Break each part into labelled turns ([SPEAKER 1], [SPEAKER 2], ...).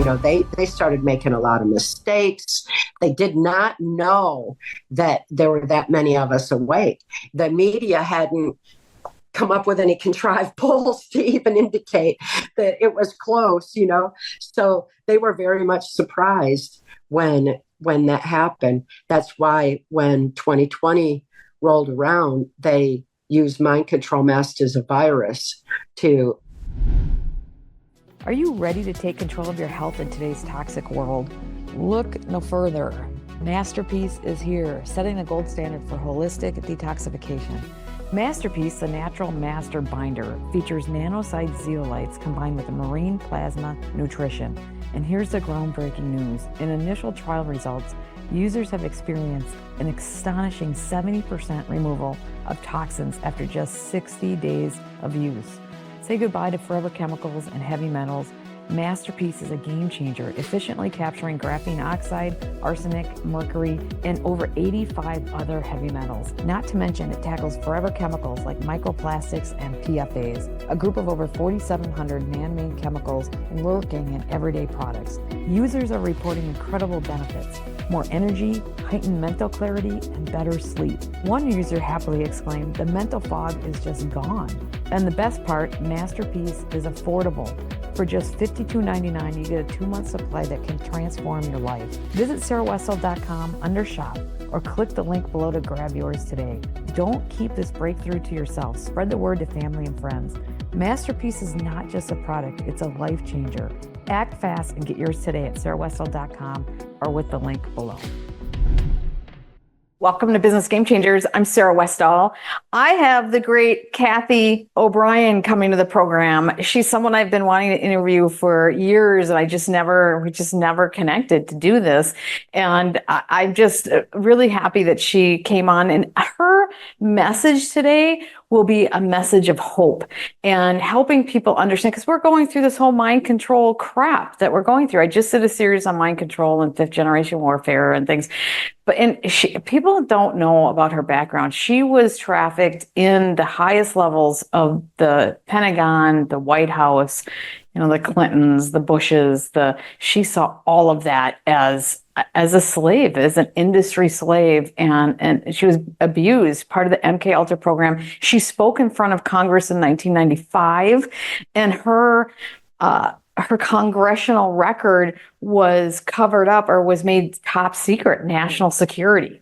[SPEAKER 1] They started making a lot of mistakes. They did not know that there were that many of us awake. The media hadn't come up with any contrived polls to even indicate that it was close, So they were very much surprised when that happened. That's why when 2020 rolled around, they used mind control masks as a virus to.
[SPEAKER 2] Are you ready to take control of your health in today's toxic world? Look no further. Masterpiece is here, setting the gold standard for holistic detoxification. Masterpiece, the natural master binder, features nanoside zeolites combined with marine plasma nutrition. And here's the groundbreaking news. In initial trial results, users have experienced an astonishing 70% removal of toxins after just 60 days of use. Say goodbye to forever chemicals and heavy metals. Masterpiece is a game changer, efficiently capturing graphene oxide, arsenic, mercury, and over 85 other heavy metals. Not to mention, it tackles forever chemicals like microplastics and PFAs, a group of over 4,700 man-made chemicals lurking in everyday products. Users are reporting incredible benefits: more energy, heightened mental clarity, and better sleep. One user happily exclaimed, "The mental fog is just gone." And the best part, Masterpiece is affordable. For just $52.99, you get a 2-month supply that can transform your life. Visit sarahwestall.com under shop or click the link below to grab yours today. Don't keep this breakthrough to yourself. Spread the word to family and friends. Masterpiece is not just a product, it's a life changer. Act fast and get yours today at sarahwestall.com or with the link below. Welcome to Business Game Changers. I'm Sarah Westall. I have the great Cathy O'Brien coming to the program. She's someone I've been wanting to interview for years, and we just never connected to do this. And I'm just really happy that she came on. And her message today will be a message of hope and helping people understand, because we're going through this whole mind control crap that we're going through. I just did a series on mind control and 5th generation warfare and things. People don't know about her background. She was trafficked in the highest levels of the Pentagon, the White House, the Clintons, the Bushes. She saw all of that as a slave, as an industry slave, and she was abused, part of the MK Ultra program. She spoke in front of Congress in 1995, and her congressional record was covered up or was made top secret. National security.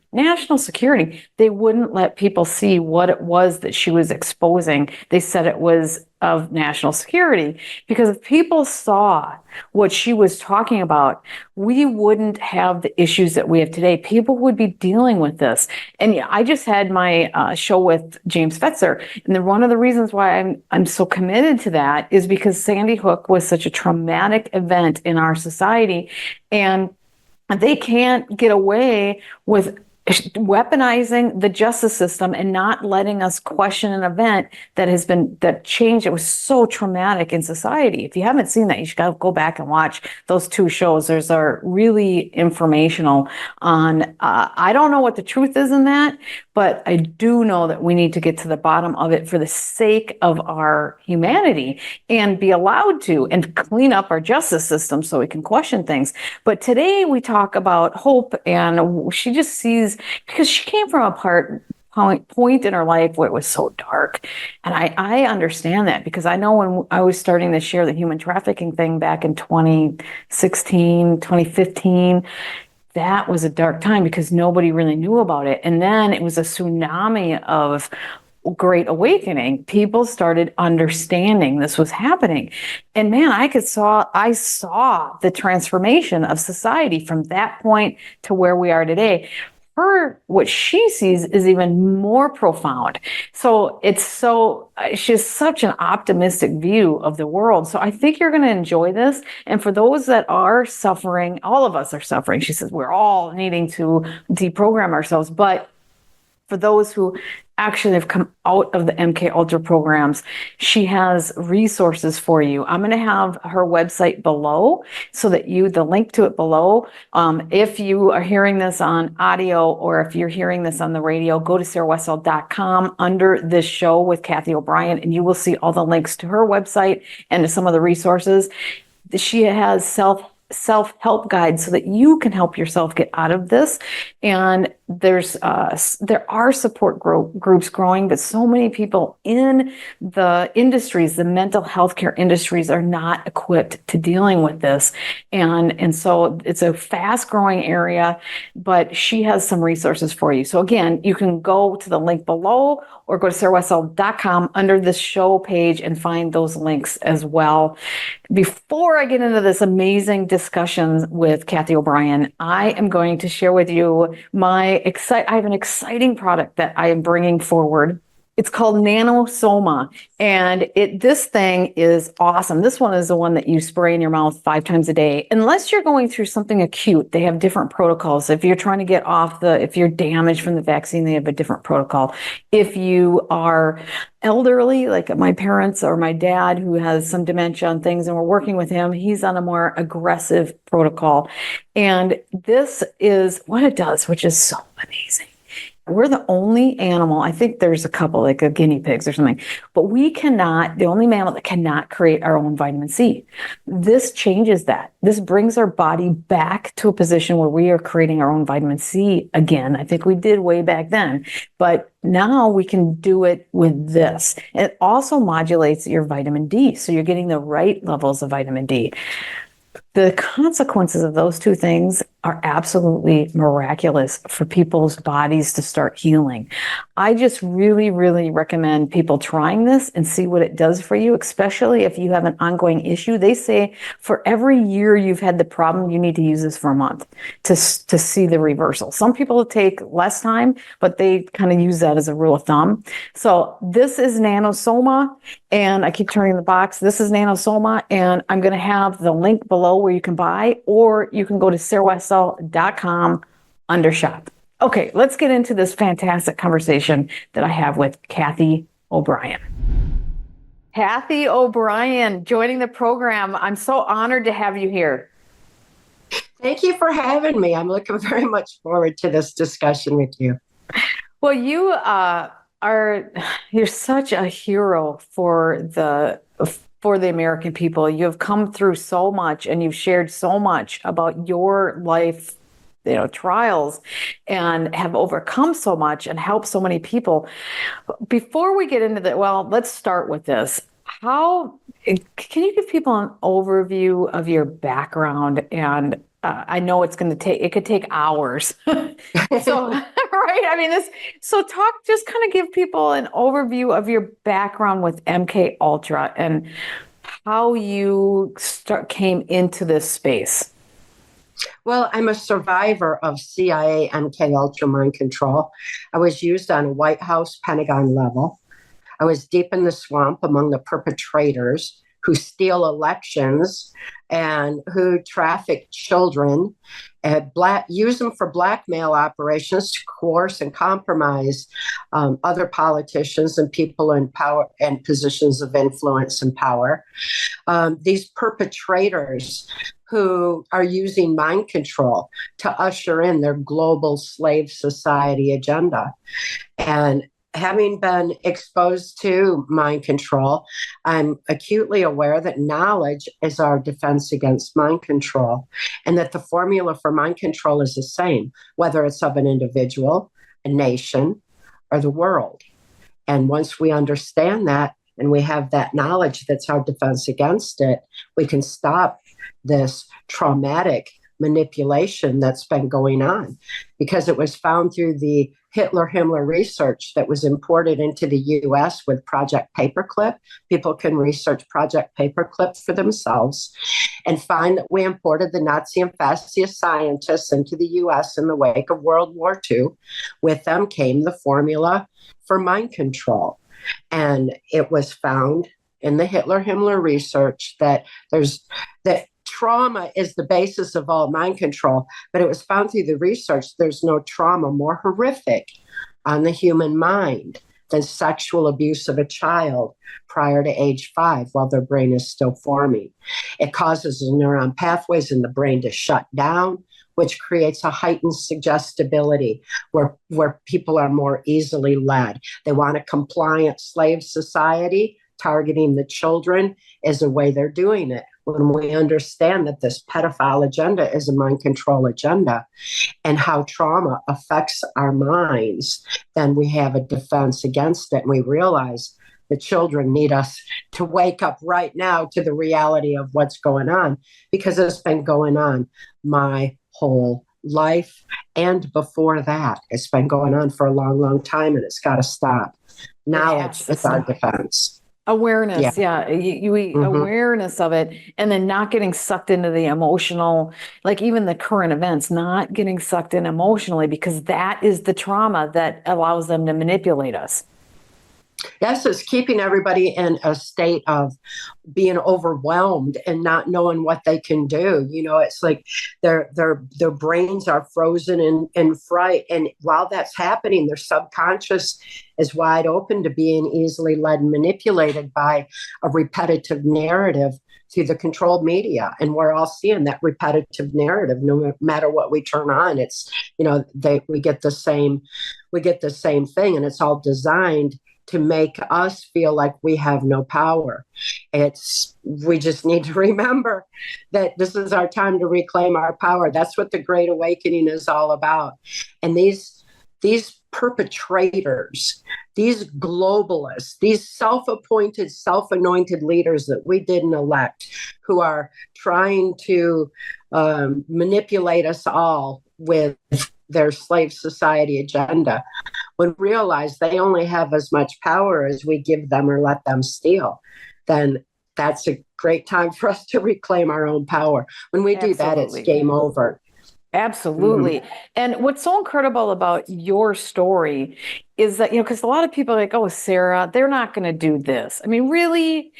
[SPEAKER 2] They wouldn't let people see what it was that she was exposing. They said it was of national security, because if people saw what she was talking about, we wouldn't have the issues that we have today. People would be dealing with this. And I just had my show with James Fetzer, and one of the reasons why I'm so committed to that is because Sandy Hook was such a traumatic event in our society, and they can't get away with weaponizing the justice system and not letting us question an event that changed. It was so traumatic in society. If you haven't seen that, you should go back and watch those 2 shows. Those are really informational on, I don't know what the truth is in that, but I do know that we need to get to the bottom of it for the sake of our humanity and be allowed to, and clean up our justice system so we can question things. But today we talk about hope, and she just sees, because she came from a point in her life where it was so dark. And I understand that, because I know when I was starting to share the human trafficking thing back in 2016, 2015, that was a dark time because nobody really knew about it. And then it was a tsunami of Great Awakening. People started understanding this was happening. And man, I saw the transformation of society from that point to where we are today. What she sees is even more profound. So she has such an optimistic view of the world. So I think you're going to enjoy this. And for those that are suffering, all of us are suffering. She says we're all needing to deprogram ourselves. But for those who actually have come out of the MK Ultra programs, she has resources for you. I'm going to have her website below so that the link to it below. If you are hearing this on audio, or if you're hearing this on the radio, go to sarahwestall.com under this show with Cathy O'Brien, and you will see all the links to her website and to some of the resources. She has self-help guide so that you can help yourself get out of this. And there are support groups growing, but so many people in the industries, the mental health care industries, are not equipped to dealing with this. And so it's a fast growing area, but she has some resources for you. So again, you can go to the link below or go to sarahwessel.com under the show page and find those links as well. Before I get into this amazing discussion with Cathy O'Brien, I am going to share with you I have an exciting product that I am bringing forward. It's called Nanosoma, and this thing is awesome. This one is the one that you spray in your mouth 5 times a day. Unless you're going through something acute, they have different protocols. If you're trying to get if you're damaged from the vaccine, they have a different protocol. If you are elderly, like my parents or my dad who has some dementia and things, and we're working with him, he's on a more aggressive protocol. And this is what it does, which is so amazing. We're the only animal, I think there's a couple, like a guinea pigs or something, but the only mammal that cannot create our own vitamin C. This changes that. This brings our body back to a position where we are creating our own vitamin C again. I think we did way back then, but now we can do it with this. It also modulates your vitamin D, so you're getting the right levels of vitamin D. The consequences of those two things are absolutely miraculous for people's bodies to start healing. I just really, really recommend people trying this and see what it does for you, especially if you have an ongoing issue. They say for every year you've had the problem, you need to use this for a month to see the reversal. Some people take less time, but they kind of use that as a rule of thumb. So this is Nanosoma, and I keep turning the box. This is Nanosoma, and I'm going to have the link below where you can buy, or you can go to sarahwessel.com under shop. Okay, let's get into this fantastic conversation that I have with Cathy O'Brien. Cathy O'Brien joining the program. I'm so honored to have you here.
[SPEAKER 1] Thank you for having me. I'm looking very much forward to this discussion with you.
[SPEAKER 2] Well, you're such a hero for the American people. You have come through so much, and you've shared so much about your life, trials, and have overcome so much and helped so many people. Before we get into that, let's start with this. Can you give people an kind of your background? And I know it could take hours. So, right. I mean, just kind of give people an overview of your background with MK Ultra and how you came into this space.
[SPEAKER 1] Well, I'm a survivor of CIA MK Ultra mind control. I was used on a White House, Pentagon level. I was deep in the swamp among the perpetrators who steal elections and who traffic children and use them for blackmail operations to coerce and compromise other politicians and people in power and positions of influence and power. These perpetrators who are using mind control to usher in their global slave society agenda. And having been exposed to mind control, I'm acutely aware that knowledge is our defense against mind control, and that the formula for mind control is the same, whether it's of an individual, a nation, or the world. And once we understand that and we have that knowledge that's our defense against it, we can stop this traumatic manipulation that's been going on, because it was found through the Hitler-Himmler research that was imported into the U.S. with Project Paperclip. People can research Project Paperclip for themselves and find that we imported the Nazi and fascist scientists into the U.S. in the wake of World War II. With them came the formula for mind control. And it was found in the Hitler-Himmler research that trauma is the basis of all mind control, but it was found through the research there's no trauma more horrific on the human mind than sexual abuse of a child prior to age 5 while their brain is still forming. It causes the neuron pathways in the brain to shut down, which creates a heightened suggestibility where people are more easily led. They want a compliant slave society. Targeting the children is a way they're doing it. when we understand that this pedophile agenda is a mind control agenda and how trauma affects our minds, then we have a defense against it. And we realize the children need us to wake up right now to the reality of what's going on, because it's been going on my whole life. And before that, it's been going on for a long, long time, and it's got to stop. Knowledge is our defense.
[SPEAKER 2] Awareness, yeah. Awareness of it, and then not getting sucked into the emotional, like even the current events, not getting sucked in emotionally, because that is the trauma that allows them to manipulate us.
[SPEAKER 1] Yes, it's keeping everybody in a state of being overwhelmed and not knowing what they can do. You know, it's like their brains are frozen in fright. And while that's happening, their subconscious is wide open to being easily led and manipulated by a repetitive narrative through the controlled media. And we're all seeing that repetitive narrative no matter what we turn on. It's, you know, we get the same thing, and it's all designed to make us feel like we have no power. We just need to remember that this is our time to reclaim our power. That's what the Great Awakening is all about. And these perpetrators, these globalists, these self-appointed, self-anointed leaders that we didn't elect, who are trying to manipulate us all with their slave society agenda, would realize they only have as much power as we give them or let them steal, then that's a great time for us to reclaim our own power. When we do that, it's game over.
[SPEAKER 2] Absolutely. Mm-hmm. And what's so incredible about your story is that, you know, because a lot of people are like, oh, Sarah, they're not going to do this. I mean, really,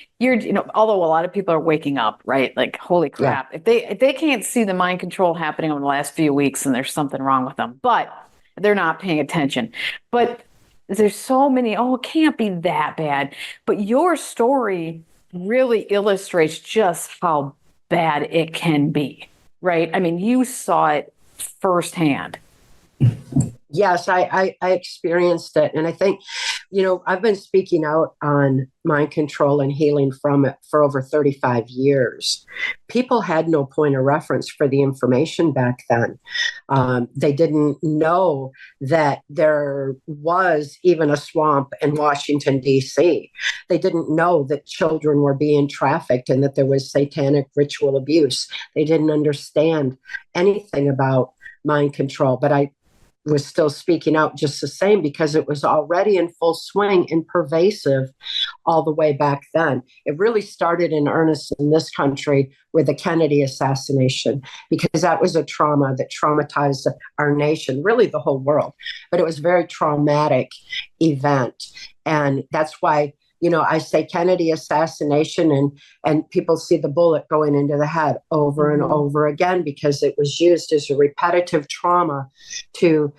[SPEAKER 2] although a lot of people are waking up, right? Like, holy crap, if they can't see the mind control happening over the last few weeks, then there's something wrong with them, but they're not paying attention. But there's so many, it can't be that bad. But your story really illustrates just how bad it can be. Right? I mean, you saw it firsthand.
[SPEAKER 1] Yes, I experienced it. And I think, you know, I've been speaking out on mind control and healing from it for over 35 years. People had no point of reference for the information back then. They didn't know that there was even a swamp in Washington, D.C. They didn't know that children were being trafficked and that there was satanic ritual abuse. They didn't understand anything about mind control. But I was still speaking out just the same because it was already in full swing and pervasive all the way back then. It really started in earnest in this country with the Kennedy assassination, because that was a trauma that traumatized our nation, really the whole world. But it was a very traumatic event. And that's why, you know, I say Kennedy assassination and people see the bullet going into the head over and over again, because it was used as a repetitive trauma to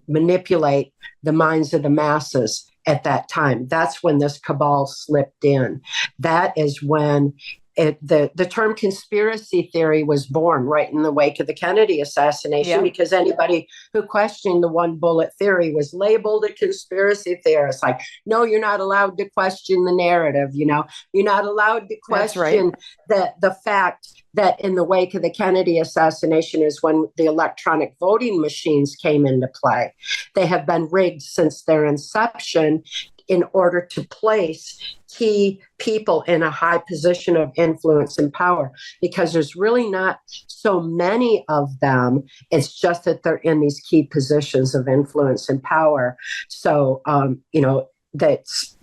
[SPEAKER 1] manipulate the minds of the masses at that time. That's when this cabal slipped in. That is when the term conspiracy theory was born, right in the wake of the Kennedy assassination, because anybody who questioned the one bullet theory was labeled a conspiracy theorist. Like, no, you're not allowed to question the narrative. You know, you're not allowed to question the fact that in the wake of the Kennedy assassination is when the electronic voting machines came into play. They have been rigged since their inception in order to place key people in a high position of influence and power, because there's really not so many of them. It's just that they're in these key positions of influence and power. So, you know, that's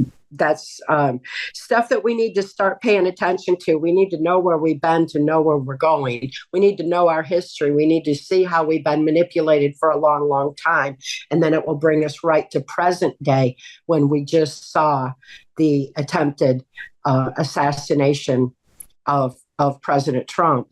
[SPEAKER 1] stuff that we need to start paying attention to. We need to know where we've been to know where we're going. We need to know our history. We need to see how we've been manipulated for a long, long time. And then it will bring us right to present day, when we just saw the attempted assassination of President Trump.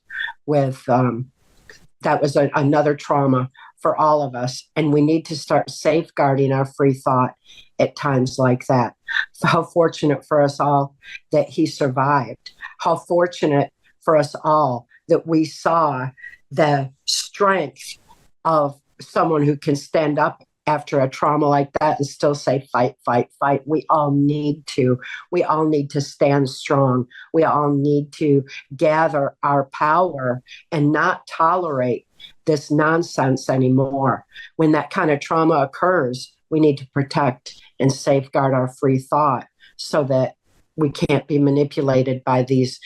[SPEAKER 1] With that was another trauma for all of us. And we need to start safeguarding our free thought at times like that. So how fortunate for us all that he survived. How fortunate for us all that we saw the strength of someone who can stand up after a trauma like that and still say, fight, fight, fight. We all need to. We all need to stand strong. We all need to gather our power and not tolerate this nonsense anymore. When that kind of trauma occurs, we need to protect and safeguard our free thought so that we can't be manipulated by this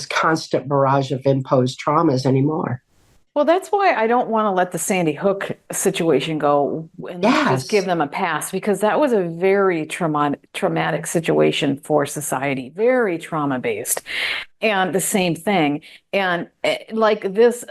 [SPEAKER 1] constant barrage of imposed traumas anymore.
[SPEAKER 2] Well, that's why I don't want to let the Sandy Hook situation go and just give them a pass, because that was a very traumatic situation for society, very trauma-based. And the same thing. And like this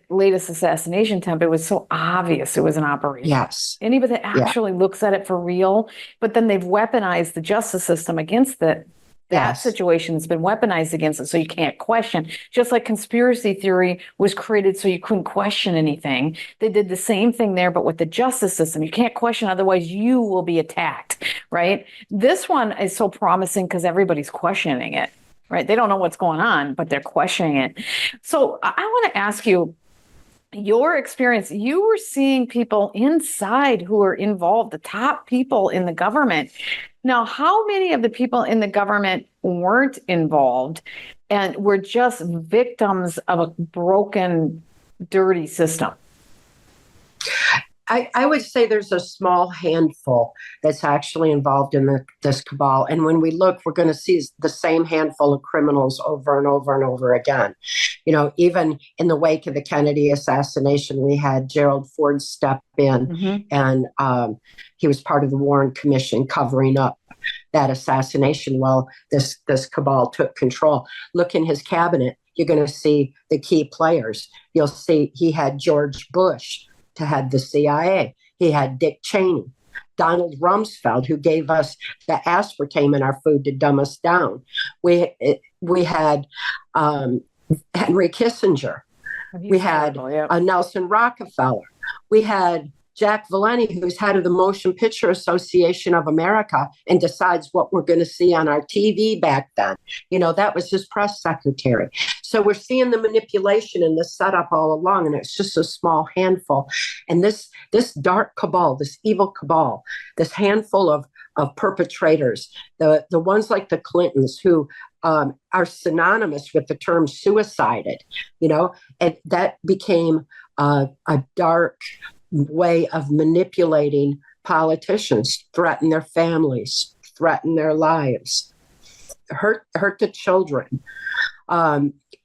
[SPEAKER 2] latest assassination attempt, it was so obvious it was an operation.
[SPEAKER 1] Yes.
[SPEAKER 2] Anybody that actually looks at it for real, but then they've weaponized the justice system against it. That situation has been weaponized against it, so you can't question. Just like conspiracy theory was created so you couldn't question anything. They did the same thing there, but with the justice system. You can't question, otherwise you will be attacked, right? This one is so promising because everybody's questioning it, right? They don't know what's going on, but they're questioning it. So I want to ask you, your experience, you were seeing people inside who were involved, the top people in the government. Now, how many of the people in the government weren't involved and were just victims of a broken, dirty system?
[SPEAKER 1] I would say there's a small handful that's actually involved in this cabal. And when we look, we're going to see the same handful of criminals over and over and over again. You know, even in the wake of the Kennedy assassination, we had Gerald Ford step in, and he was part of the Warren Commission covering up that assassination while this cabal took control. Look in his cabinet, you're going to see the key players. You'll see he had George Bush to head the CIA. He had Dick Cheney, Donald Rumsfeld, who gave us the aspartame in our food to dumb us down. We had Henry Kissinger. We had Nelson Rockefeller. We had Jack Valenti, who's head of the Motion Picture Association of America and decides what we're going to see on our TV back then. You know, that was his press secretary. So we're seeing the manipulation and the setup all along, and it's just a small handful. And this dark cabal, this evil cabal, this handful of perpetrators, the ones like the Clintons who are synonymous with the term suicided, you know, and that became a dark way of manipulating politicians, threaten their families, threaten their lives, hurt the children,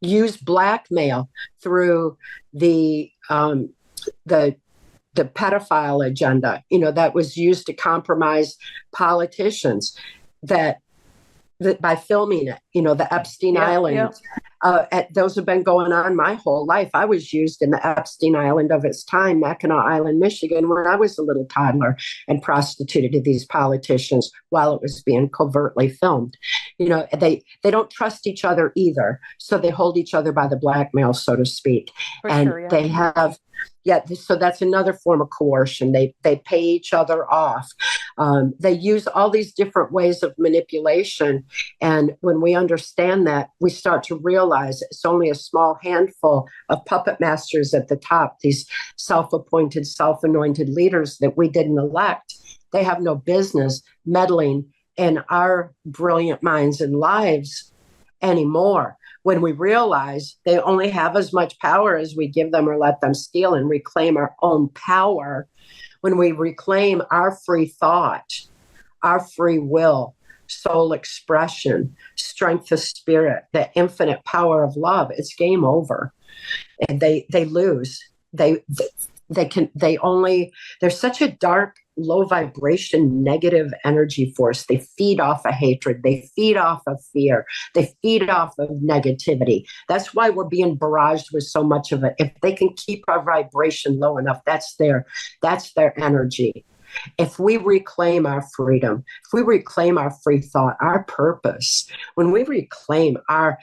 [SPEAKER 1] use blackmail through the pedophile agenda, you know, that was used to compromise politicians, that by filming it, you know, the Epstein Island. Those have been going on my whole life. I was used in the Epstein Island of its time, Mackinac Island, Michigan, when I was a little toddler and prostituted to these politicians while it was being covertly filmed. You know, they don't trust each other either. So they hold each other by the blackmail, so to speak. They have... so that's another form of coercion. They pay each other off. They use all these different ways of manipulation. And when we understand that, we start to realize it's only a small handful of puppet masters at the top, these self-appointed, self-anointed leaders that we didn't elect. They have no business meddling in our brilliant minds and lives anymore. When we realize they only have as much power as we give them or let them steal, and reclaim our own power, when we reclaim our free thought, our free will, soul expression, strength of spirit, the infinite power of love, it's game over. And they lose. They're such a dark, low vibration, negative energy force. They feed off of hatred. They feed off of fear. They feed off of negativity. That's why we're being barraged with so much of it. If they can keep our vibration low enough, that's their energy. If we reclaim our freedom, if we reclaim our free thought, our purpose, when we reclaim and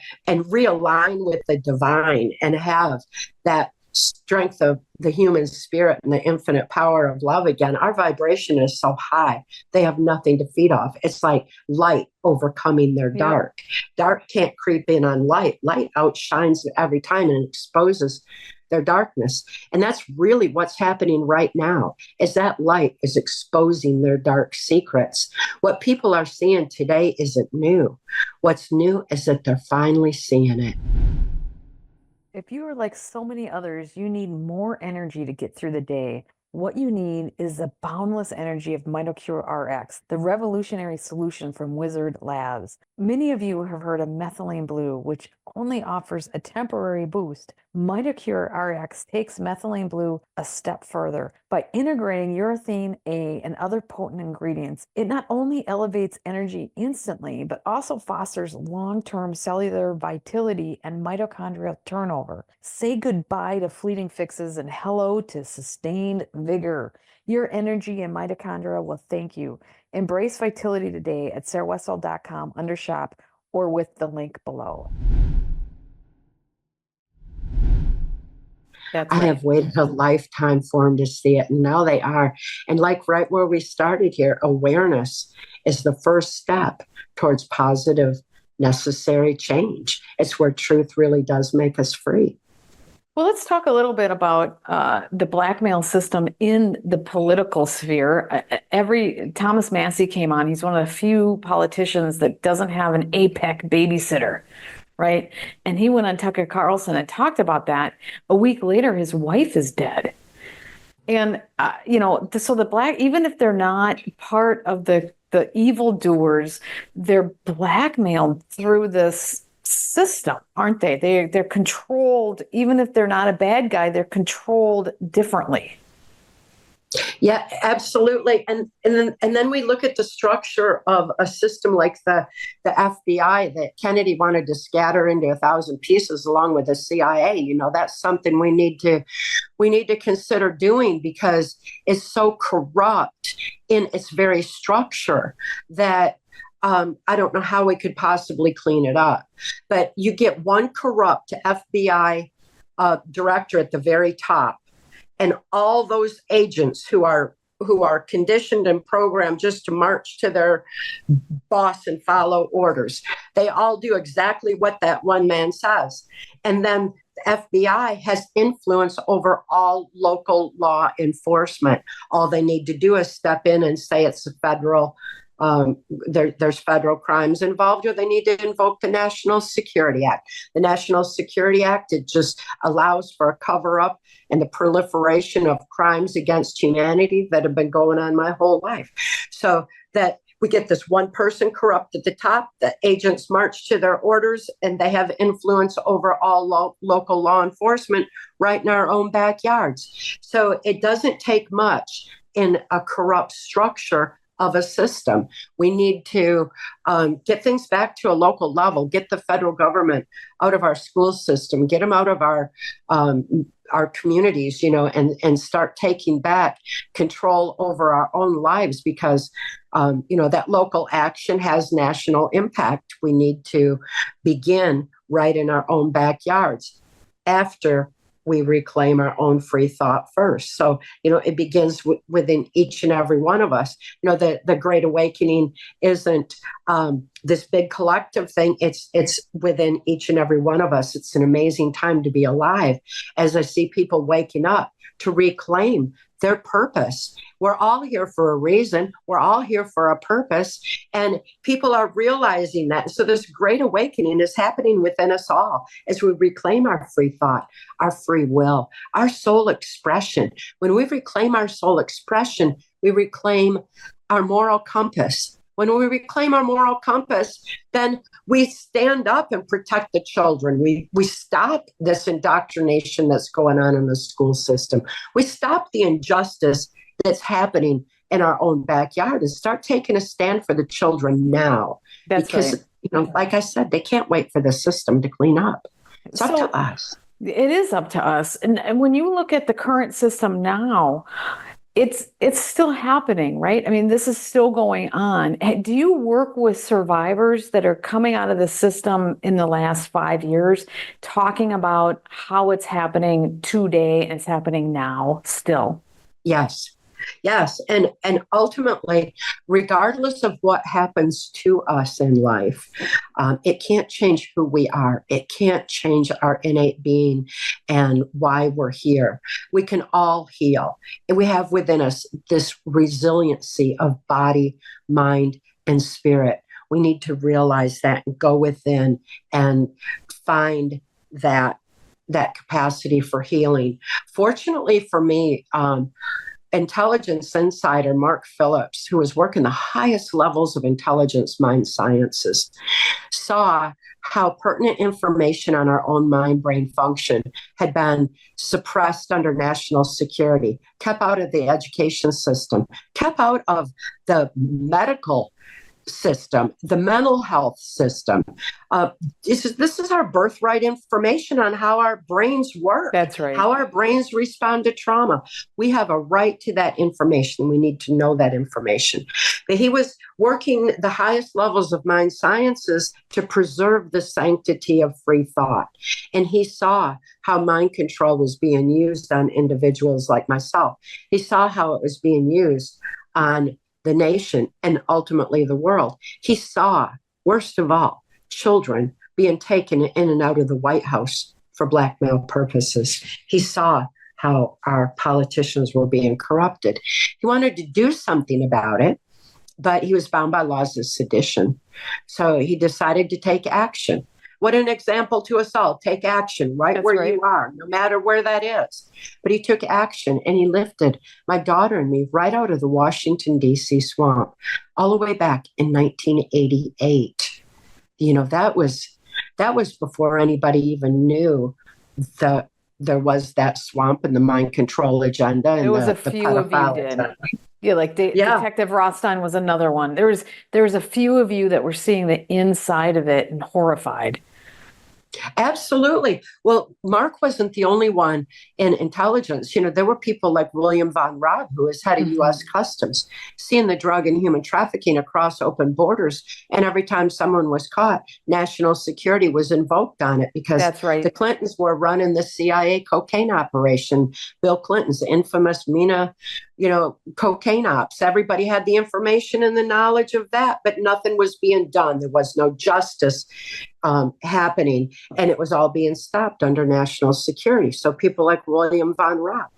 [SPEAKER 1] realign with the divine and have that strength of the human spirit and the infinite power of love again, our vibration is so high, they have nothing to feed off. It's like light overcoming their dark. Dark can't creep in on light. Light outshines every time and exposes their darkness. And that's really what's happening right now, is that light is exposing their dark secrets. What people are seeing today isn't new. What's new is that they're finally seeing it.
[SPEAKER 2] If you are like so many others, you need more energy to get through the day. What you need is the boundless energy of MitoCure RX, the revolutionary solution from Wizard Labs. Many of you have heard of methylene blue, which only offers a temporary boost. MitoCure RX takes methylene blue a step further. By integrating urethane A and other potent ingredients, it not only elevates energy instantly, but also fosters long-term cellular vitality and mitochondrial turnover. Say goodbye to fleeting fixes and hello to sustained vigor. Your energy and mitochondria will thank you. Embrace vitality today at sarahwestall.com under shop or with the link below.
[SPEAKER 1] I have waited a lifetime for them to see it, and now they are. And like right where we started here, awareness is the first step towards positive, necessary change. It's where truth really does make us free.
[SPEAKER 2] Well, let's talk a little bit about the blackmail system in the political sphere. Thomas Massey came on. He's one of the few politicians that doesn't have an APEC babysitter, right? And he went on Tucker Carlson and talked about that. A week later, his wife is dead. And, so even if they're not part of the evildoers, they're blackmailed through this system, aren't they? They're controlled. Even if they're not a bad guy, they're controlled differently.
[SPEAKER 1] Yeah, absolutely. And then we look at the structure of a system like the FBI that Kennedy wanted to scatter into 1,000 pieces along with the CIA. That's something we need to consider doing, because it's so corrupt in its very structure that I don't know how we could possibly clean it up. But you get one corrupt FBI director at the very top, and all those agents who are conditioned and programmed just to march to their boss and follow orders. They all do exactly what that one man says. And then the FBI has influence over all local law enforcement. All they need to do is step in and say it's a federal there's federal crimes involved, or they need to invoke the National Security Act. The National Security Act, it just allows for a cover-up and the proliferation of crimes against humanity that have been going on my whole life. So that we get this one person corrupt at the top, the agents march to their orders, and they have influence over all local law enforcement right in our own backyards. So it doesn't take much in a corrupt structure of a system. We need to get things back to a local level, get the federal government out of our school system, get them out of our communities, and start taking back control over our own lives, because, that local action has national impact. We need to begin right in our own backyards after we reclaim our own free thought first. So, it begins within each and every one of us. The Great Awakening isn't this big collective thing. It's within each and every one of us. It's an amazing time to be alive as I see people waking up to reclaim their purpose. We're all here for a reason. We're all here for a purpose. And people are realizing that. So this great awakening is happening within us all as we reclaim our free thought, our free will, our soul expression. When we reclaim our soul expression, we reclaim our moral compass. When we reclaim our moral compass, then we stand up and protect the children. We stop this indoctrination that's going on in the school system. We stop the injustice that's happening in our own backyard and start taking a stand for the children now. Because, like I said, they can't wait for the system to clean up. It's up to us.
[SPEAKER 2] It is up to us. And when you look at the current system now, it's still happening, right? I mean, this is still going on. Do you work with survivors that are coming out of the system in the last 5 years, talking about how it's happening today and it's happening now still?
[SPEAKER 1] Yes. Yes, and ultimately, regardless of what happens to us in life, it can't change who we are. It can't change our innate being and why we're here. We can all heal, and we have within us this resiliency of body, mind, and spirit. We need to realize that and go within and find that capacity for healing. Fortunately for me, intelligence insider Mark Phillips, who was working the highest levels of intelligence mind sciences, saw how pertinent information on our own mind brain function had been suppressed under national security, kept out of the education system, kept out of the medical system, the mental health system. This is our birthright information on how our brains work.
[SPEAKER 2] That's right.
[SPEAKER 1] How our brains respond to trauma. We have a right to that information. We need to know that information. But he was working the highest levels of mind sciences to preserve the sanctity of free thought. And he saw how mind control was being used on individuals like myself. He saw how it was being used on the nation, and ultimately the world. He saw, worst of all, children being taken in and out of the White House for blackmail purposes. He saw how our politicians were being corrupted. He wanted to do something about it, but he was bound by laws of sedition. So he decided to take action. What an example to us all. Take action right where you are, no matter where that is. But he took action, and he lifted my daughter and me right out of the Washington, D.C. swamp, all the way back in 1988. You know, that was before anybody even knew that there was that swamp and the mind control agenda. And
[SPEAKER 2] there was
[SPEAKER 1] the
[SPEAKER 2] a few of you did.
[SPEAKER 1] agenda.
[SPEAKER 2] Yeah, like Detective Rothstein was another one. There was a few of you that were seeing the inside of it and horrified.
[SPEAKER 1] Absolutely. Well, Mark wasn't the only one in intelligence. You know, there were people like William von Raab, who was head of U.S. Customs, seeing the drug and human trafficking across open borders. And every time someone was caught, national security was invoked on it because the Clintons were running the CIA cocaine operation. Bill Clinton's infamous MENA, cocaine ops. Everybody had the information and the knowledge of that, but nothing was being done. There was no justice happening, and it was all being stopped under national security. So people like William von Raab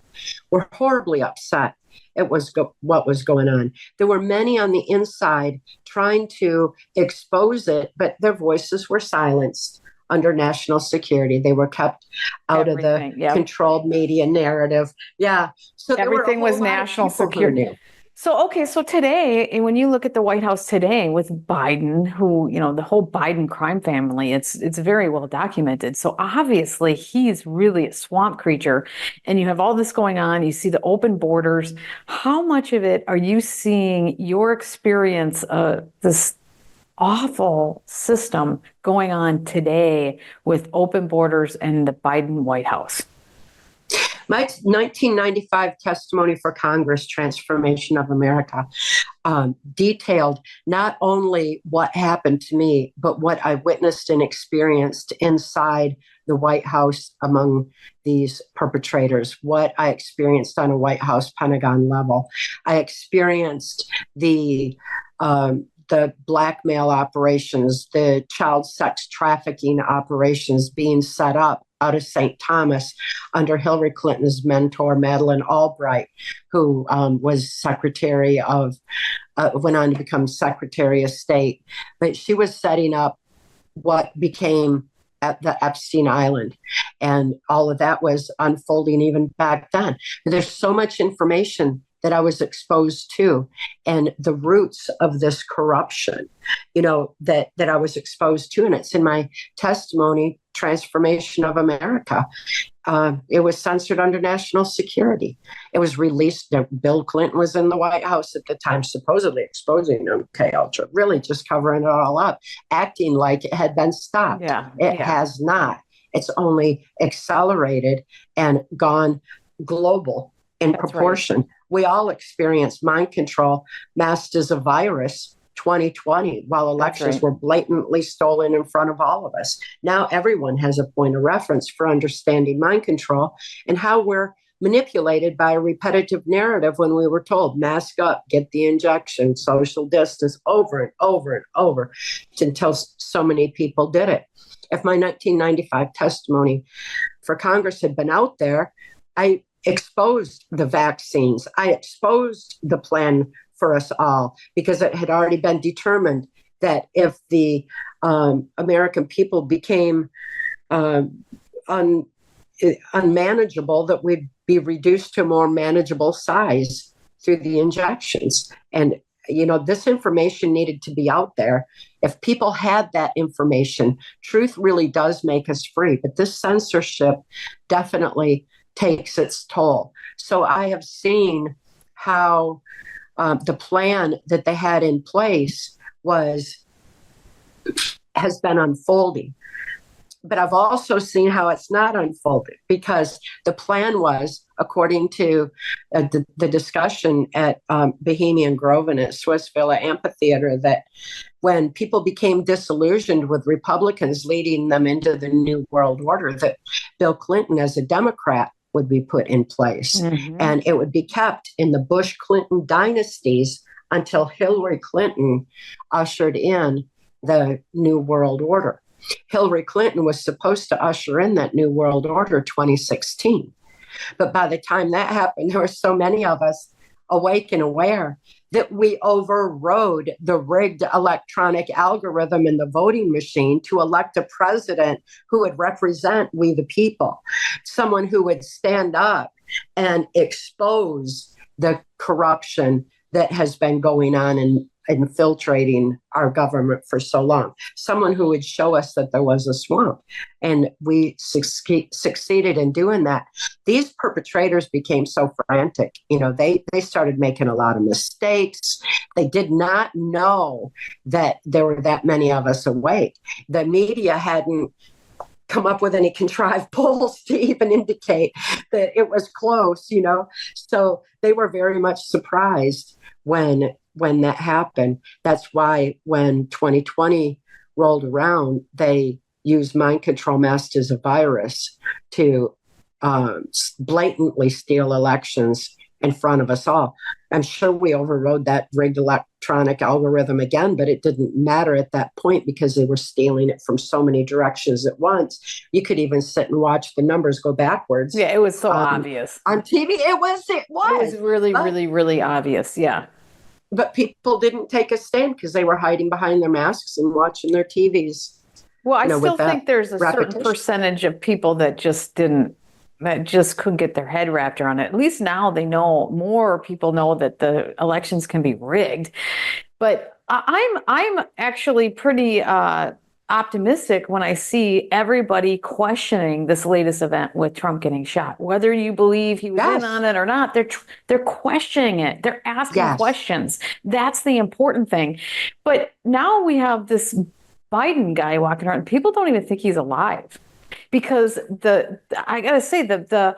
[SPEAKER 1] were horribly upset at what was going on. There were many on the inside trying to expose it, but their voices were silenced under national security. They were kept out of the controlled media narrative. Yeah. So
[SPEAKER 2] everything was national security. So today, when you look at the White House today with Biden, who, the whole Biden crime family, it's very well documented. So obviously he's really a swamp creature, and you have all this going on. You see the open borders. How much of it are you seeing your experience of this awful system going on today with open borders and the Biden White House?
[SPEAKER 1] My 1995 testimony for Congress, Transformation of America, detailed not only what happened to me, but what I witnessed and experienced inside the White House among these perpetrators, what I experienced on a White House Pentagon level. I experienced the blackmail operations, the child sex trafficking operations being set up out of St. Thomas under Hillary Clinton's mentor, Madeleine Albright, who was went on to become Secretary of State. But she was setting up what became at the Epstein Island. And all of that was unfolding even back then. There's so much information that I was exposed to, and the roots of this corruption, that I was exposed to. And it's in my testimony, Transformation of America. It was censored under national security. It was released. Bill Clinton was in the White House at the time, supposedly exposing MK Ultra, really just covering it all up, acting like it had been stopped. It has not. It's only accelerated and gone global in proportion. Right. We all experienced mind control masked as a virus 2020 while elections were blatantly stolen in front of all of us. Now everyone has a point of reference for understanding mind control and how we're manipulated by a repetitive narrative when we were told, mask up, get the injection, social distance, over and over and over, until so many people did it. If my 1995 testimony for Congress had been out there, I exposed the vaccines. I exposed the plan for us all, because it had already been determined that if the American people became unmanageable, that we'd be reduced to a more manageable size through the injections. And, this information needed to be out there. If people had that information, truth really does make us free. But this censorship definitely takes its toll. So I have seen how the plan that they had in place has been unfolding. But I've also seen how it's not unfolded, because the plan was, according to the discussion at Bohemian Grove and at Swiss Villa Amphitheater, that when people became disillusioned with Republicans leading them into the New World Order, that Bill Clinton, as a Democrat, would be put in place. Mm-hmm. And it would be kept in the Bush-Clinton dynasties until Hillary Clinton ushered in the New World Order. Hillary Clinton was supposed to usher in that New World Order 2016. But by the time that happened, there were so many of us awake and aware that we overrode the rigged electronic algorithm in the voting machine to elect a president who would represent we the people, someone who would stand up and expose the corruption that has been going on and infiltrating our government for so long, someone who would show us that there was a swamp. And we succeeded in doing that. These perpetrators became so frantic. They started making a lot of mistakes. They did not know that there were that many of us awake. The media hadn't come up with any contrived polls to even indicate that it was close, So they were very much surprised when that happened. That's why when 2020 rolled around, they used mind control masks as a virus to blatantly steal elections in front of us all. I'm sure we overrode that rigged electronic algorithm again, but it didn't matter at that point because they were stealing it from so many directions at once. You could even sit and watch the numbers go backwards.
[SPEAKER 2] Yeah, it was so obvious.
[SPEAKER 1] On TV, it was.
[SPEAKER 2] It was really, really, really obvious, yeah.
[SPEAKER 1] But people didn't take a stand because they were hiding behind their masks and watching their TVs.
[SPEAKER 2] Well, I still think there's a certain percentage of people that just couldn't get their head wrapped around it. At least now they know, more people know that the elections can be rigged. But I'm actually pretty optimistic when I see everybody questioning this latest event with Trump getting shot. Whether you believe he was in on it or not, they're questioning it. They're asking questions. That's the important thing. But now we have this Biden guy walking around. People don't even think he's alive, because I gotta say the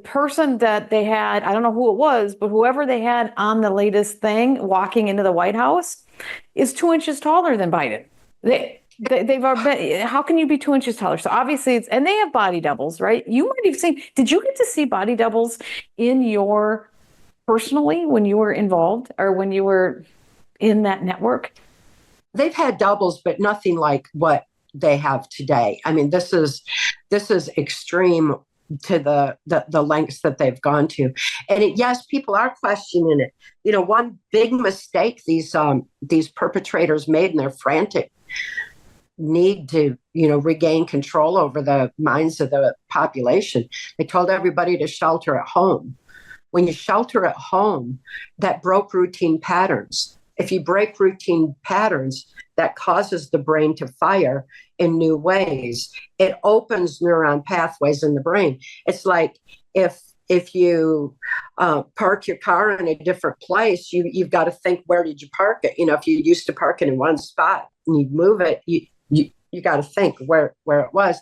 [SPEAKER 2] person that they had, I don't know who it was, but whoever they had on the latest thing walking into the White House is 2 inches taller than Biden. They've already, how can you be 2 inches taller? So obviously and they have body doubles, right? You might have seen, did you get to see body doubles personally when you were involved or when you were in that network?
[SPEAKER 1] They've had doubles, but nothing like what they have today. I mean, this is extreme to the lengths that they've gone to. And yes, people are questioning it. One big mistake these perpetrators made in their frantic need to, regain control over the minds of the population. They told everybody to shelter at home. When you shelter at home, that broke routine patterns. If you break routine patterns, that causes the brain to fire in new ways. It opens neuron pathways in the brain. It's like if you park your car in a different place, you've got to think, where did you park it? If you used to park it in one spot and you move it, you got to think where it was.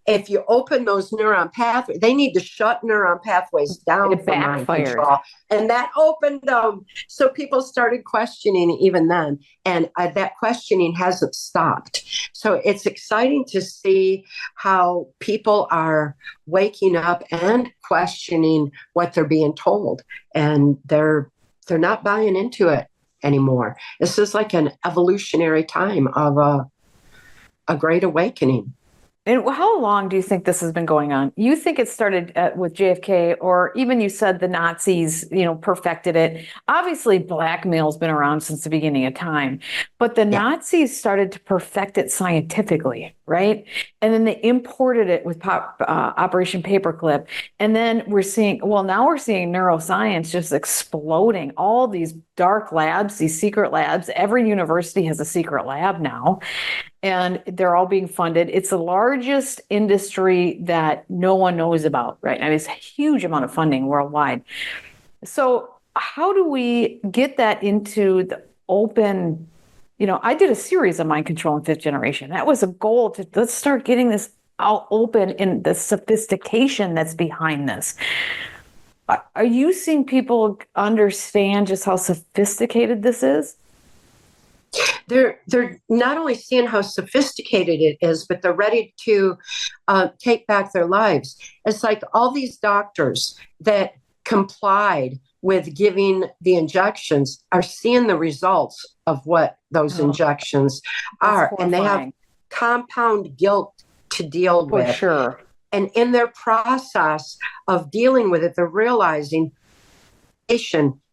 [SPEAKER 1] if you open those neuron pathways, they need to shut neuron pathways down
[SPEAKER 2] It
[SPEAKER 1] for mind
[SPEAKER 2] backfired.
[SPEAKER 1] control. And that opened them. So people started questioning even then. And that questioning hasn't stopped. So it's exciting to see how people are waking up and questioning what they're being told. And they're not buying into it anymore. This is like an evolutionary time of a great awakening.
[SPEAKER 2] And how long do you think this has been going on? You think it started with JFK, or even you said the Nazis, perfected it. Obviously, blackmail's been around since the beginning of time, but the Nazis started to perfect it scientifically, right? And then they imported it with Operation Paperclip. And then now we're seeing neuroscience just exploding. All these dark labs, these secret labs. Every university has a secret lab now. And they're all being funded. It's the largest industry that no one knows about right now. It's a huge amount of funding worldwide. So how do we get that into the open? I did a series on mind control in fifth generation. That was a goal to let's start getting this out open in the sophistication that's behind this. Are you seeing people understand just how sophisticated this is?
[SPEAKER 1] They're not only seeing how sophisticated it is, but they're ready to take back their lives. It's like all these doctors that complied with giving the injections are seeing the results of what those injections are. And they have compound guilt to deal with.
[SPEAKER 2] For sure.
[SPEAKER 1] And in their process of dealing with it, they're realizing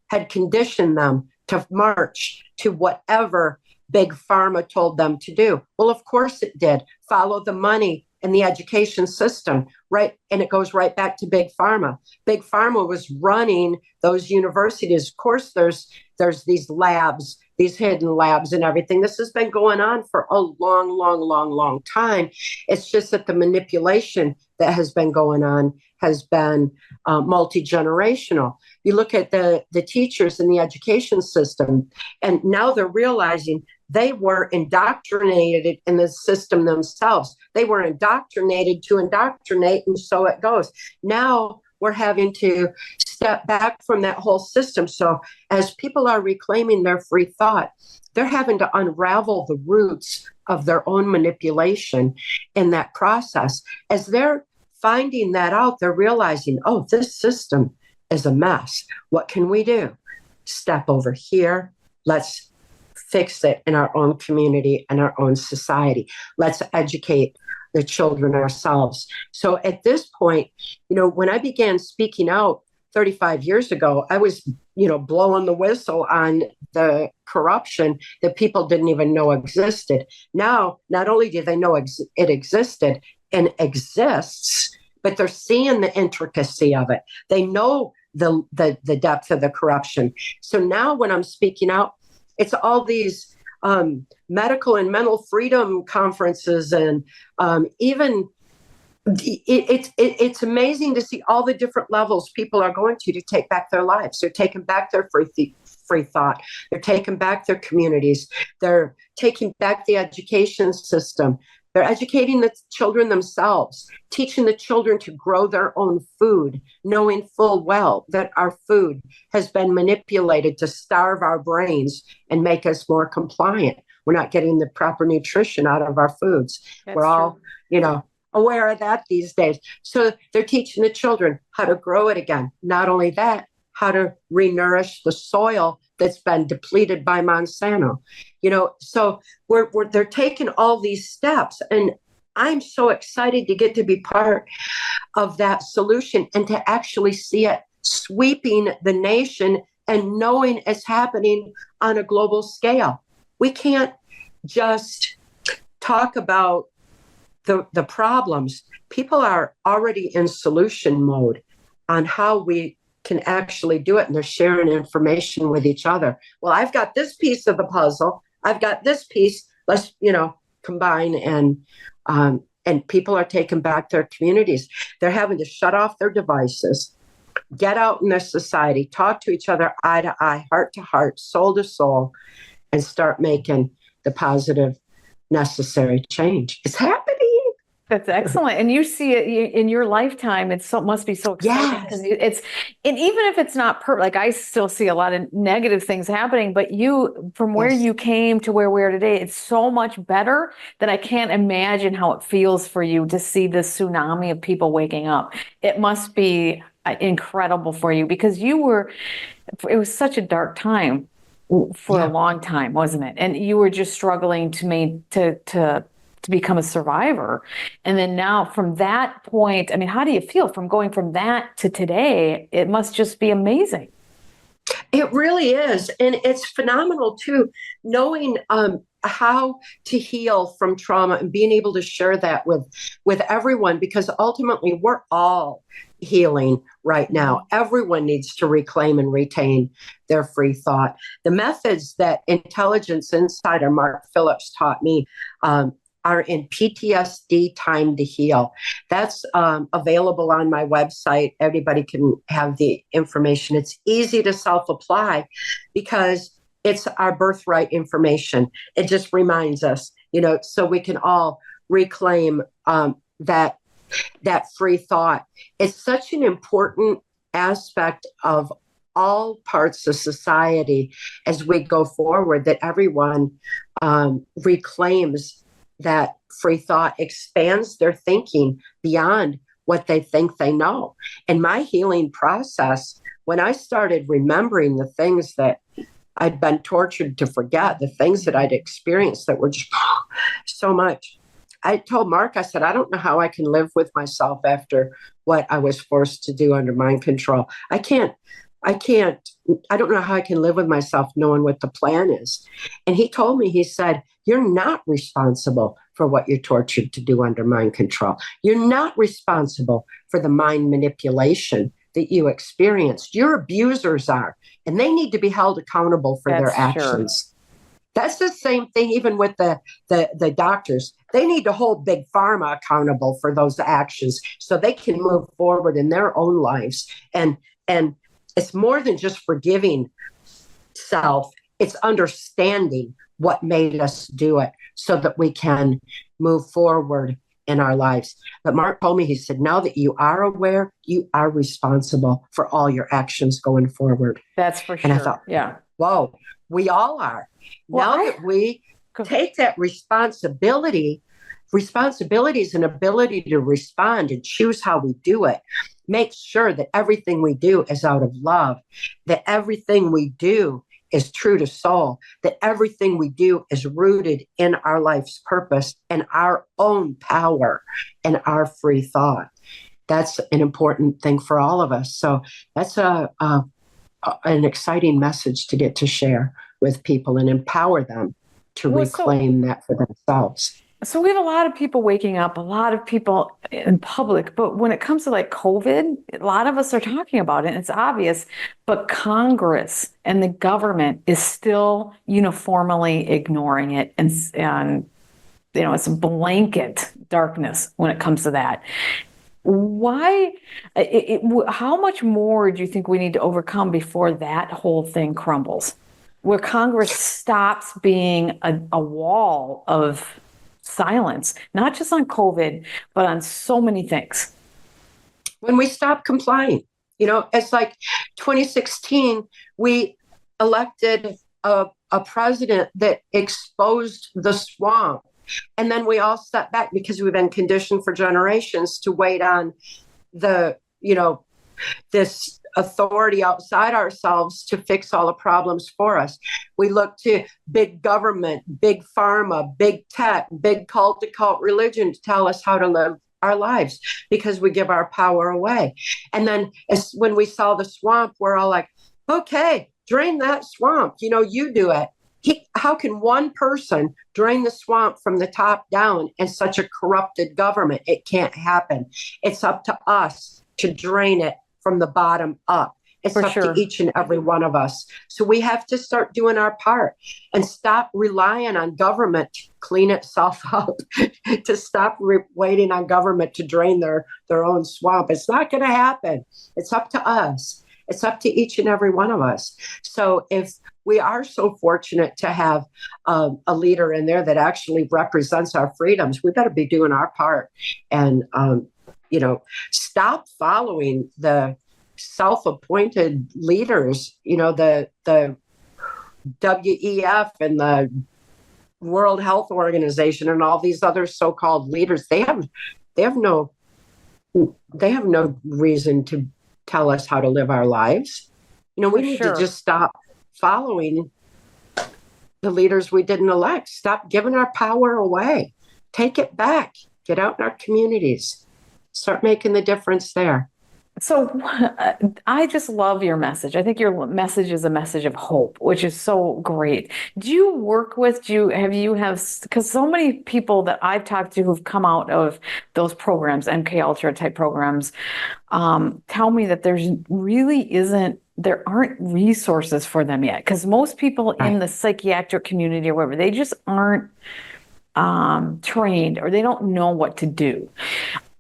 [SPEAKER 1] had conditioned them to march to whatever big pharma told them to do. Well, of course it did. Follow the money and the education system, right? And it goes right back to big pharma. Big pharma was running those universities. Of course, there's these labs, these hidden labs and everything. This has been going on for a long time. It's just that the manipulation that has been going on has been multi-generational. You look at the teachers in the education system, and now they're realizing they were indoctrinated in the system themselves. They were indoctrinated to indoctrinate, and so it goes. Now we're having to step back from that whole system. So as people are reclaiming their free thought, they're having to unravel the roots of their own manipulation in that process. As they're finding that out, they're realizing, oh, this system is a mess. What can we do? Step over here. Let's fix it in our own community and our own society. Let's educate the children ourselves. So at this point, when I began speaking out 35 years ago, I was, blowing the whistle on the corruption that people didn't even know existed. Now, not only do they know it existed and exists, but they're seeing the intricacy of it. They know the depth of the corruption. So now when I'm speaking out, it's all these medical and mental freedom conferences, and even it's amazing to see all the different levels people are going to take back their lives. They're taking back their free thought. They're taking back their communities. They're taking back the education system. They're educating the children themselves, teaching the children to grow their own food, knowing full well that our food has been manipulated to starve our brains and make us more compliant. We're not getting the proper nutrition out of our foods. We're all, aware of that these days. So they're teaching the children how to grow it again. Not only that, how to re-nourish the soil that's been depleted by Monsanto. So they're taking all these steps, and I'm so excited to get to be part of that solution and to actually see it sweeping the nation and knowing it's happening on a global scale. We can't just talk about the problems. People are already in solution mode on how we can actually do it, and they're sharing information with each other. Well, I've got this piece of the puzzle. I've got this piece. Let's, combine, and people are taking back their communities. They're having to shut off their devices, get out in their society, talk to each other eye to eye, heart to heart, soul to soul, and start making the positive, necessary change. It's happening.
[SPEAKER 2] That's excellent. And you see it in your lifetime. Must be so exciting because and even if it's not perfect, like I still see a lot of negative things happening, but from where you came to where we are today, it's so much better that I can't imagine how it feels for you to see this tsunami of people waking up. It must be incredible for you because it was such a dark time for a long time, wasn't it? And you were just struggling to become a survivor. And then now from that point, I mean, how do you feel from going from that to today? It must just be amazing.
[SPEAKER 1] It really is. And it's phenomenal too, knowing how to heal from trauma and being able to share that with everyone, because ultimately we're all healing right now. Everyone needs to reclaim and retain their free thought. The methods that Intelligence Insider Mark Phillips taught me are in PTSD Time to Heal. That's available on my website. Everybody can have the information. It's easy to self-apply because it's our birthright information. It just reminds us, so we can all reclaim that free thought. It's such an important aspect of all parts of society as we go forward, that everyone reclaims that free thought, expands their thinking beyond what they think they know. In my healing process, when I started remembering the things that I'd been tortured to forget, the things that I'd experienced that were just so much, I told Mark, I said, I don't know how I can live with myself after what I was forced to do under mind control. I don't know how I can live with myself knowing what the plan is. And he told me, he said, you're not responsible for what you're tortured to do under mind control. You're not responsible for the mind manipulation that you experienced. Your abusers are, and they need to be held accountable for their actions. Sure. That's the same thing even with the doctors. They need to hold Big Pharma accountable for those actions so they can move forward in their own lives. And it's more than just forgiving self. It's understanding what made us do it so that we can move forward in our lives. But Mark told me, he said, now that you are aware, you are responsible for all your actions going forward.
[SPEAKER 2] That's for sure.
[SPEAKER 1] And I thought, whoa, we all are. Well, now that we take that responsibility is an ability to respond and choose how we do it. Make sure that everything we do is out of love, that everything we do is true to soul, that everything we do is rooted in our life's purpose and our own power and our free thought. That's an important thing for all of us. So that's an exciting message to get to share with people and empower them to reclaim that for themselves.
[SPEAKER 2] So we have a lot of people waking up, a lot of people in public, but when it comes to like COVID, a lot of us are talking about it and it's obvious, but Congress and the government is still uniformly ignoring it. And it's a blanket darkness when it comes to that. Why? How much more do you think we need to overcome before that whole thing crumbles? Where Congress stops being a wall of silence, not just on COVID, but on so many things.
[SPEAKER 1] When we stop complying, it's like 2016, we elected a president that exposed the swamp. And then we all stepped back because we've been conditioned for generations to wait on this authority outside ourselves to fix all the problems for us. We look to big government, big pharma, big tech, big cult-to-cult religion to tell us how to live our lives because we give our power away. And then when we saw the swamp, we're all like, okay, drain that swamp. You do it. How can one person drain the swamp from the top down in such a corrupted government? It can't happen. It's up to us to drain it from the bottom up. It's up to each and every one of us. So we have to start doing our part and stop relying on government to clean itself up, to stop waiting on government to drain their own swamp. It's not going to happen. It's up to us. It's up to each and every one of us. So if we are so fortunate to have a leader in there that actually represents our freedoms, we better be doing our part and, stop following the self-appointed leaders, the WEF and the World Health Organization and all these other so-called leaders. They have no reason to tell us how to live our lives. We need to just stop following the leaders we didn't elect. Stop giving our power away. Take it back. Get out in our communities. Start making the difference there.
[SPEAKER 2] So I just love your message. I think your message is a message of hope, which is so great. Do you work with, because so many people that I've talked to who've come out of those programs, MK Ultra type programs, tell me that there aren't resources for them yet. Because most people in the psychiatric community or whatever, they just aren't trained or they don't know what to do.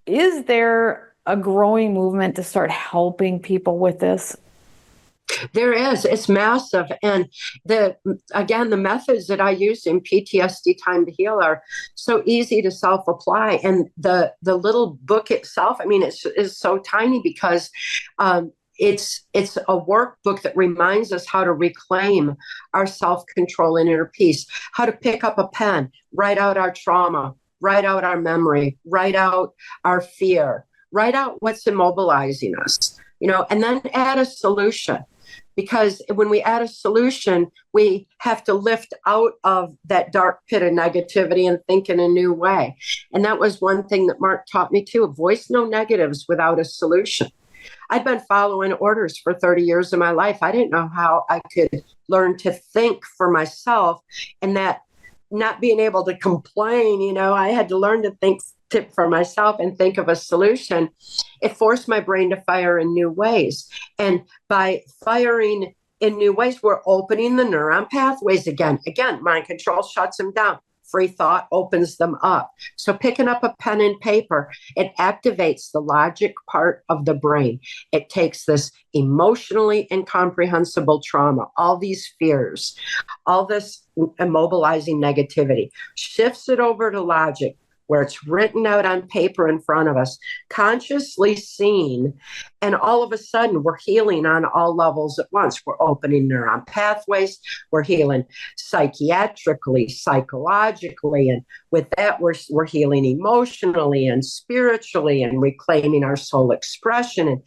[SPEAKER 2] Is there a growing movement to start helping people with this?
[SPEAKER 1] There is. It's massive. And the methods that I use in PTSD Time to Heal are so easy to self-apply. And the little book itself, it's so tiny because it's a workbook that reminds us how to reclaim our self-control and inner peace, how to pick up a pen, write out our trauma, write out our memory, write out our fear, write out what's immobilizing us, and then add a solution. Because when we add a solution, we have to lift out of that dark pit of negativity and think in a new way. And that was one thing that Mark taught me too: voice no negatives without a solution. I'd been following orders for 30 years of my life. I didn't know how I could learn to think for myself, and that not being able to complain, I had to learn to think for myself and think of a solution. It forced my brain to fire in new ways. And by firing in new ways, we're opening the neuron pathways again. Mind control shuts them down. Free thought opens them up. So picking up a pen and paper, it activates the logic part of the brain. It takes this emotionally incomprehensible trauma, all these fears, all this immobilizing negativity, shifts it over to logic, where it's written out on paper in front of us, consciously seen, and all of a sudden we're healing on all levels at once. We're opening neuron pathways, we're healing psychiatrically, psychologically, and with that we're healing emotionally and spiritually and reclaiming our soul expression, and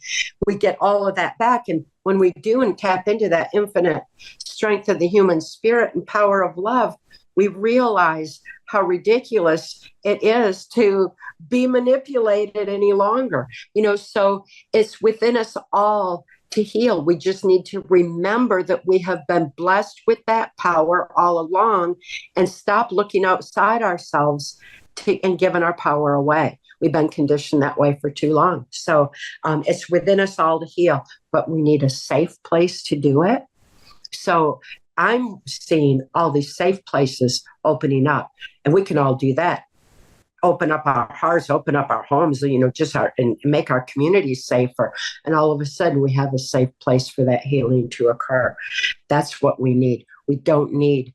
[SPEAKER 1] we get all of that back. And when we do and tap into that infinite strength of the human spirit and power of love, we realize how ridiculous it is to be manipulated any longer. So it's within us all to heal. We just need to remember that we have been blessed with that power all along and stop looking outside ourselves and giving our power away. We've been conditioned that way for too long. So it's within us all to heal, but we need a safe place to do it. So I'm seeing all these safe places opening up, and we can all do that. Open up our hearts, open up our homes, and make our communities safer. And all of a sudden we have a safe place for that healing to occur. That's what we need. We don't need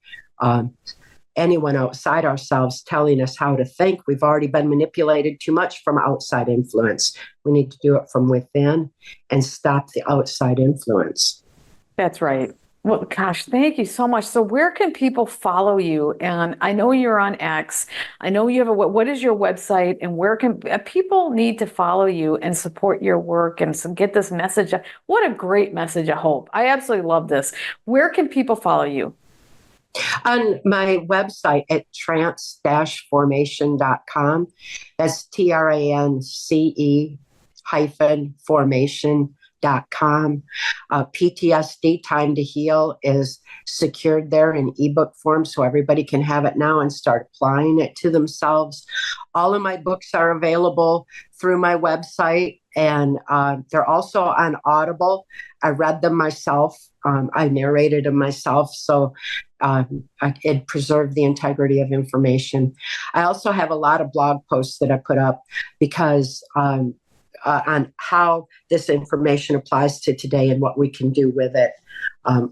[SPEAKER 1] anyone outside ourselves telling us how to think. We've already been manipulated too much from outside influence. We need to do it from within and stop the outside influence.
[SPEAKER 2] That's right. Well, gosh, thank you so much. So where can people follow you? And I know you're on X. I know you have what is your website, and where can people need to follow you and support your work and get this message? What a great message of hope. I absolutely love this. Where can people follow you?
[SPEAKER 1] On my website at trance-formation.com. That's TRANCE-formation.com. PTSD Time to Heal is secured there in ebook form, so everybody can have it now and start applying it to themselves. All of my books are available through my website, and they're also on Audible. I read them myself. I narrated them myself, so it preserved the integrity of information. I also have a lot of blog posts that I put up because on how this information applies to today and what we can do with it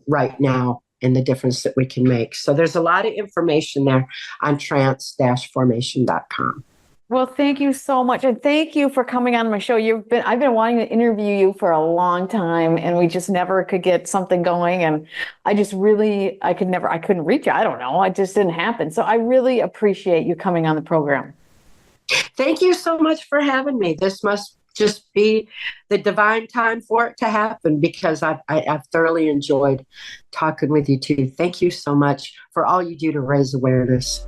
[SPEAKER 1] right now and the difference that we can make. So there's a lot of information there on trance-formation.com.
[SPEAKER 2] Well, thank you so much. And thank you for coming on my show. I've been wanting to interview you for a long time, and we just never could get something going. And I couldn't reach you. I don't know. It just didn't happen. So I really appreciate you coming on the program.
[SPEAKER 1] Thank you so much for having me. This must just be the divine time for it to happen, because I've thoroughly enjoyed talking with you too. Thank you so much for all you do to raise awareness.